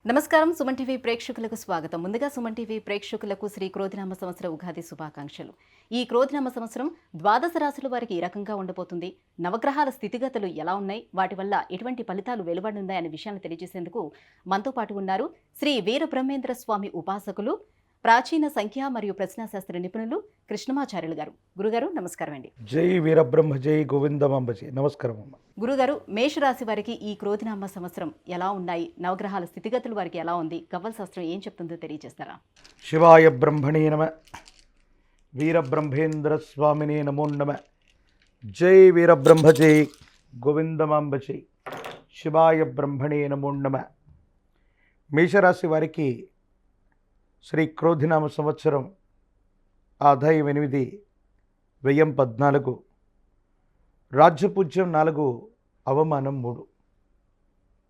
నమస్కారం. సుమన్ టీవీ ప్రేక్షకులకు స్వాగతం. ముందుగా సుమన్ టీవీ ప్రేక్షకులకు శ్రీ క్రోధినామ సంవత్సర ఉగాది శుభాకాంక్షలు. ఈ క్రోధినామ సంవత్సరం ద్వాదశ రాశుల వారికి ఈ రకంగా ఉండబోతుంది. నవగ్రహాల స్థితిగతులు ఎలా ఉన్నాయి, వాటి వల్ల ఎటువంటి ఫలితాలు వెలువడున్నాయి అనే విషయాన్ని తెలియజేసేందుకు మనతో పాటు ఉన్నారు శ్రీ వీర బ్రహ్మేంద్ర స్వామి ఉపాసకులు, ప్రాచీన సంఖ్య మరియు ప్రశ్నాశాస్త్ర నిపుణులు కృష్ణమాచార్యులు గారు. గురుగారు నమస్కారం అండి. జై వీరబ్రహ్మ జై గోవిందమాంబ జై. నమస్కారం అమ్మ. గురుగారు, మేషరాశి వారికి ఈ క్రోధినామ సంవత్సరం ఎలా ఉన్నాయి, నవగ్రహాల స్థితిగతులు వారికి ఎలా ఉంది, గవ్వల శాస్త్రం ఏం చెప్తుందో తెలియజేస్తారా? శివాయ బ్రహ్మణే నమ, వీరబ్రహ్మేంద్ర స్వామినే నమో నమ. జై వీరబ్రహ్మ జై గోవిందమాంబ జై. శివాయ బ్రహ్మణే నమో నమ. మేషరాశి వారికి శ్రీ క్రోధినామ సంవత్సరం ఆదాయం 8, వ్యయం 14, రాజ్యపూజ్యం 4, అవమానం 3.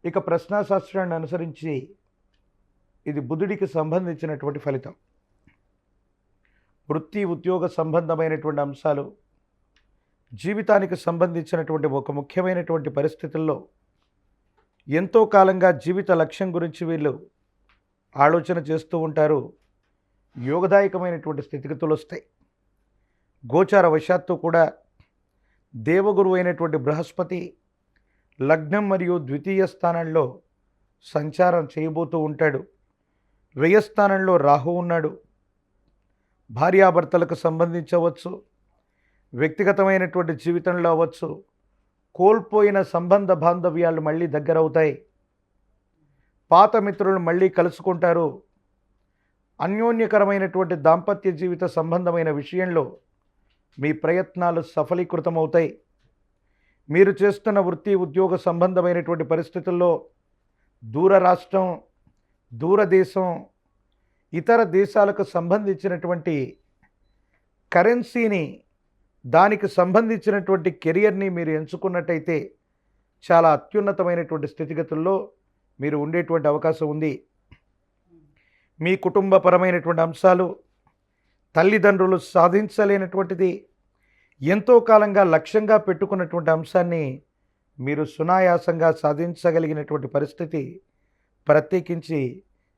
ఇక ప్రశ్నాశాస్త్రాన్ని అనుసరించి ఇది బుధుడికి సంబంధించినటువంటి ఫలితం. వృత్తి ఉద్యోగ సంబంధమైనటువంటి అంశాలు, జీవితానికి సంబంధించినటువంటి ఒక ముఖ్యమైనటువంటి పరిస్థితుల్లో ఎంతో కాలంగా జీవిత లక్ష్యం గురించి వీళ్ళు ఆలోచన చేస్తూ ఉంటారు. యోగదాయకమైనటువంటి స్థితిగతులు వస్తాయి. గోచార వశాత్తు కూడా దేవగురు అయినటువంటి బృహస్పతి లగ్నం మరియు ద్వితీయ స్థానంలో సంచారం చేయబోతూ ఉంటాడు. వ్యయస్థానంలో రాహు ఉన్నాడు. భార్యాభర్తలకు సంబంధించవచ్చు, వ్యక్తిగతమైనటువంటి జీవితంలో అవ్వచ్చు, కోల్పోయిన సంబంధ బాంధవ్యాలు మళ్ళీ దగ్గరవుతాయి. పాత మిత్రులు మళ్ళీ కలుసుకుంటారు. అన్యోన్యకరమైనటువంటి దాంపత్య జీవిత సంబంధమైన విషయంలో మీ ప్రయత్నాలు సఫలీకృతమవుతాయి. మీరు చేస్తున్న వృత్తి ఉద్యోగ సంబంధమైనటువంటి పరిస్థితుల్లో దూర రాష్ట్రం, దూరదేశం, ఇతర దేశాలకు సంబంధించినటువంటి కరెన్సీని, దానికి సంబంధించినటువంటి కెరియర్ని మీరు ఎంచుకున్నట్టయితే చాలా అత్యున్నతమైనటువంటి స్థితిగతుల్లో మీరు ఉండేటువంటి అవకాశం ఉంది. మీ కుటుంబపరమైనటువంటి అంశాలు, తల్లిదండ్రులు సాధించలేనటువంటిది, ఎంతో కాలంగా లక్ష్యంగా పెట్టుకున్నటువంటి అంశాన్ని మీరు సునాయాసంగా సాధించగలిగినటువంటి పరిస్థితి ప్రత్యేకించి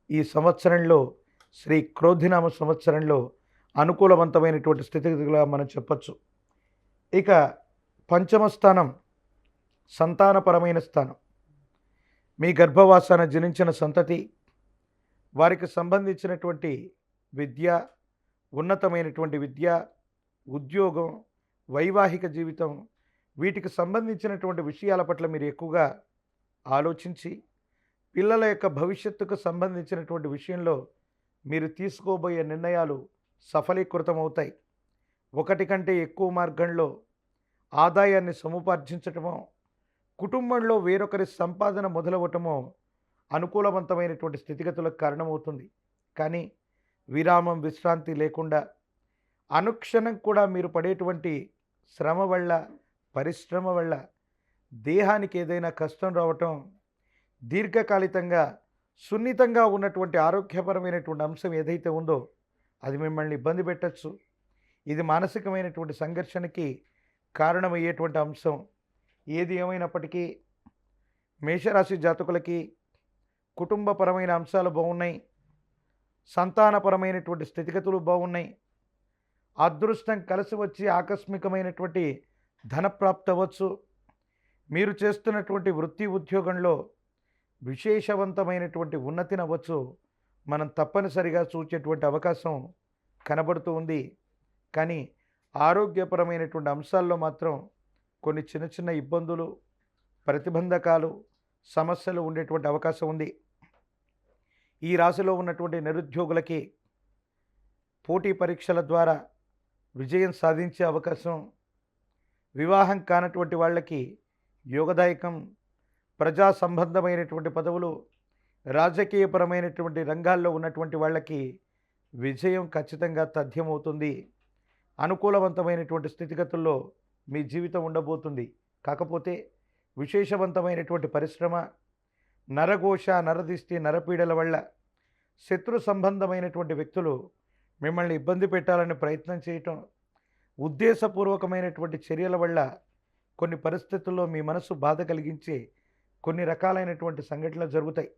ఈ సంవత్సరంలో, శ్రీ క్రోధినామ సంవత్సరంలో అనుకూలవంతమైనటువంటి స్థితిగతులుగా మనం చెప్పచ్చు. ఇక పంచమ స్థానం సంతానపరమైన స్థానం. మీ గర్భవాసాన జనించిన సంతతి, వారికి సంబంధించినటువంటి విద్య, ఉన్నతమైనటువంటి విద్య, ఉద్యోగం, వైవాహిక జీవితం, వీటికి సంబంధించినటువంటి విషయాల పట్ల మీరు ఎక్కువగా ఆలోచించి పిల్లల యొక్క భవిష్యత్తుకు సంబంధించినటువంటి విషయంలో మీరు తీసుకోబోయే నిర్ణయాలు సఫలీకృతమవుతాయి. ఒకటి కంటే ఎక్కువ మార్గంలో ఆదాయాన్ని సముపార్జించటమో, కుటుంబంలో వేరొకరి సంపాదన మొదలవటమో అనుకూలవంతమైనటువంటి స్థితిగతులకు కారణమవుతుంది. కానీ విరామం, విశ్రాంతి లేకుండా అనుక్షణం కూడా మీరు పడేటువంటి శ్రమ వల్ల, పరిశ్రమ వల్ల దేహానికి ఏదైనా కష్టం రావటం, దీర్ఘకాలికంగా సున్నితంగా ఉన్నటువంటి ఆరోగ్యపరమైనటువంటి అంశం ఏదైతే ఉందో అది మిమ్మల్ని ఇబ్బంది పెట్టచ్చు. ఇది మానసికమైనటువంటి సంఘర్షణకి కారణమయ్యేటువంటి అంశం. ఏది ఏమైనప్పటికీ మేషరాశి జాతకులకి కుటుంబపరమైన అంశాలు బాగున్నాయి, సంతానపరమైనటువంటి స్థితిగతులు బాగున్నాయి. అదృష్టం కలిసి వచ్చి ఆకస్మికమైనటువంటి ధనప్రాప్తి అవ్వచ్చు. మీరు చేస్తున్నటువంటి వృత్తి ఉద్యోగంలో విశేషవంతమైనటువంటి ఉన్నతిని అవ్వచ్చు. మనం తప్పనిసరిగా చూచేటువంటి అవకాశం కనబడుతూ ఉంది. కానీ ఆరోగ్యపరమైనటువంటి అంశాల్లో మాత్రం కొన్ని చిన్న చిన్న ఇబ్బందులు, ప్రతిబంధకాలు, సమస్యలు ఉండేటువంటి అవకాశం ఉంది. ఈ రాశిలో ఉన్నటువంటి నిరుద్యోగులకి పోటీ పరీక్షల ద్వారా విజయం సాధించే అవకాశం, వివాహం కానటువంటి వాళ్ళకి యోగదాయకం, ప్రజా సంబంధమైనటువంటి పదవులు, రాజకీయపరమైనటువంటి రంగాల్లో ఉన్నటువంటి వాళ్ళకి విజయం ఖచ్చితంగా తథ్యమవుతుంది. అనుకూలవంతమైనటువంటి స్థితిగతుల్లో మీ జీవితం ఉండబోతుంది. కాకపోతే విశేషవంతమైనటువంటి పరిశ్రమ, నరఘోష, నరదిష్టి, నరపీడల వల్ల శత్రు సంబంధమైనటువంటి వ్యక్తులు మిమ్మల్ని ఇబ్బంది పెట్టాలని ప్రయత్నం చేయటం, ఉద్దేశపూర్వకమైనటువంటి చర్యల వల్ల కొన్ని పరిస్థితుల్లో మీ మనసు బాధ కలిగించే కొన్ని రకాలైనటువంటి సంఘటనలు జరుగుతాయి.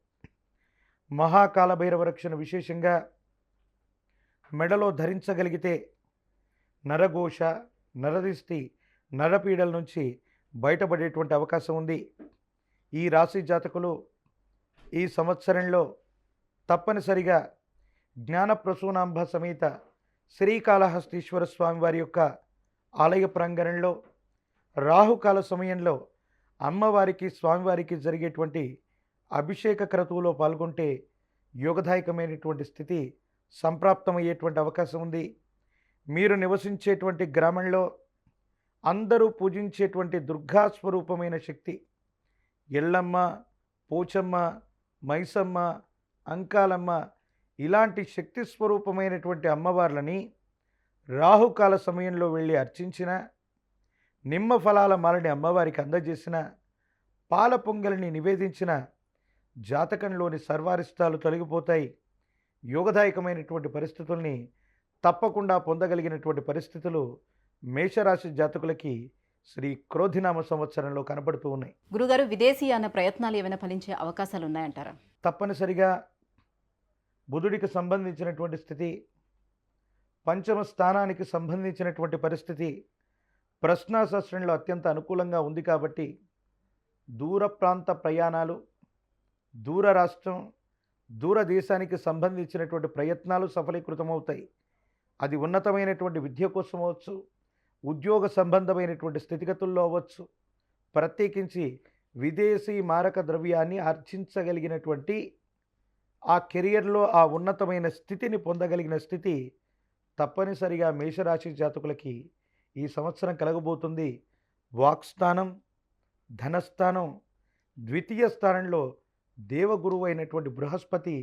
మహాకాల భైరవ రక్షణ విశేషంగా మెడలో ధరించగలిగితే నరఘోష, నరదిష్టి, నరపీడల నుంచి బయటపడేటువంటి అవకాశం ఉంది. ఈ రాశి జాతకులు ఈ సంవత్సరంలో తప్పనిసరిగా జ్ఞానప్రసూనాంబ సమేత శ్రీకాళహస్తీశ్వర స్వామి వారి యొక్క ఆలయ ప్రాంగణంలో రాహుకాల సమయంలో అమ్మవారికి స్వామివారికి జరిగేటువంటి అభిషేక క్రతువులో పాల్గొంటే యోగదాయకమైనటువంటి స్థితి సంప్రాప్తమయ్యేటువంటి అవకాశం ఉంది. మీరు నివసించేటువంటి గ్రామంలో అందరూ పూజించేటువంటి దుర్గా స్వరూపమైన శక్తి ఎల్లమ్మ, పోచమ్మ, మైసమ్మ, అంకాలమ్మ ఇలాంటి శక్తి స్వరూపమైనటువంటి అమ్మవార్లని రాహుకాల సమయంలో వెళ్ళి అర్చించిన, నిమ్మ ఫలాల మాలని అమ్మవారికి అందజేసిన, పాల పొంగలిని నివేదించిన జాతకంలోని సర్వారిష్టాలు తొలగిపోతాయి. యోగదాయకమైనటువంటి పరిస్థితుల్ని తప్పకుండా పొందగలిగినటువంటి పరిస్థితులు మేషరాశి జాతకులకి శ్రీ క్రోధినామ సంవత్సరంలో కనబడుతూ ఉన్నాయి. గురుగారు, విదేశీయాన ప్రయత్నాలు ఏమైనా ఫలించే అవకాశాలు ఉన్నాయంటారా? తప్పనిసరిగా బుధుడికి సంబంధించినటువంటి స్థితి, పంచమ స్థానానికి సంబంధించినటువంటి పరిస్థితి ప్రశ్నాశాస్త్రంలో అత్యంత అనుకూలంగా ఉంది కాబట్టి దూర ప్రాంత ప్రయాణాలు, దూర రాష్ట్రం, దూర దేశానికి సంబంధించినటువంటి ప్రయత్నాలు సఫలీకృతమవుతాయి. అది ఉన్నతమైనటువంటి విద్య కోసం అవ్వచ్చు, ఉద్యోగ సంబంధమైనటువంటి స్థితిగతుల్లో అవ్వచ్చు. ప్రత్యేకించి విదేశీ మారక ద్రవ్యాన్ని ఆర్జించగలిగినటువంటి ఆ కెరియర్లో ఆ ఉన్నతమైన స్థితిని పొందగలిగిన స్థితి తప్పనిసరిగా మేషరాశి జాతకులకి ఈ సంవత్సరం కలగబోతుంది. వాక్స్థానం, ధనస్థానం, ద్వితీయ స్థానంలో దేవగురువు అయినటువంటి బృహస్పతి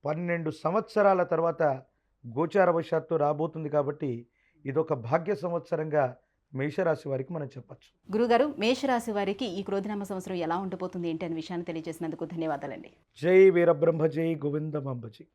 12 సంవత్సరాల తర్వాత గోచారవశాత్తు రాబోతుంది కాబట్టి ఇదొక భాగ్య సంవత్సరంగా మేషరాశి వారికి మనం చెప్పచ్చు. గురుగారు, మేషరాశి వారికి ఈ క్రోధినామ సంవత్సరం ఎలా ఉండబోతుంది ఏంటి అనే విషయాన్ని తెలియజేసినందుకు ధన్యవాదాలండి. జై వీరబ్రహ్మ, జై గోవిందమాంబజీ.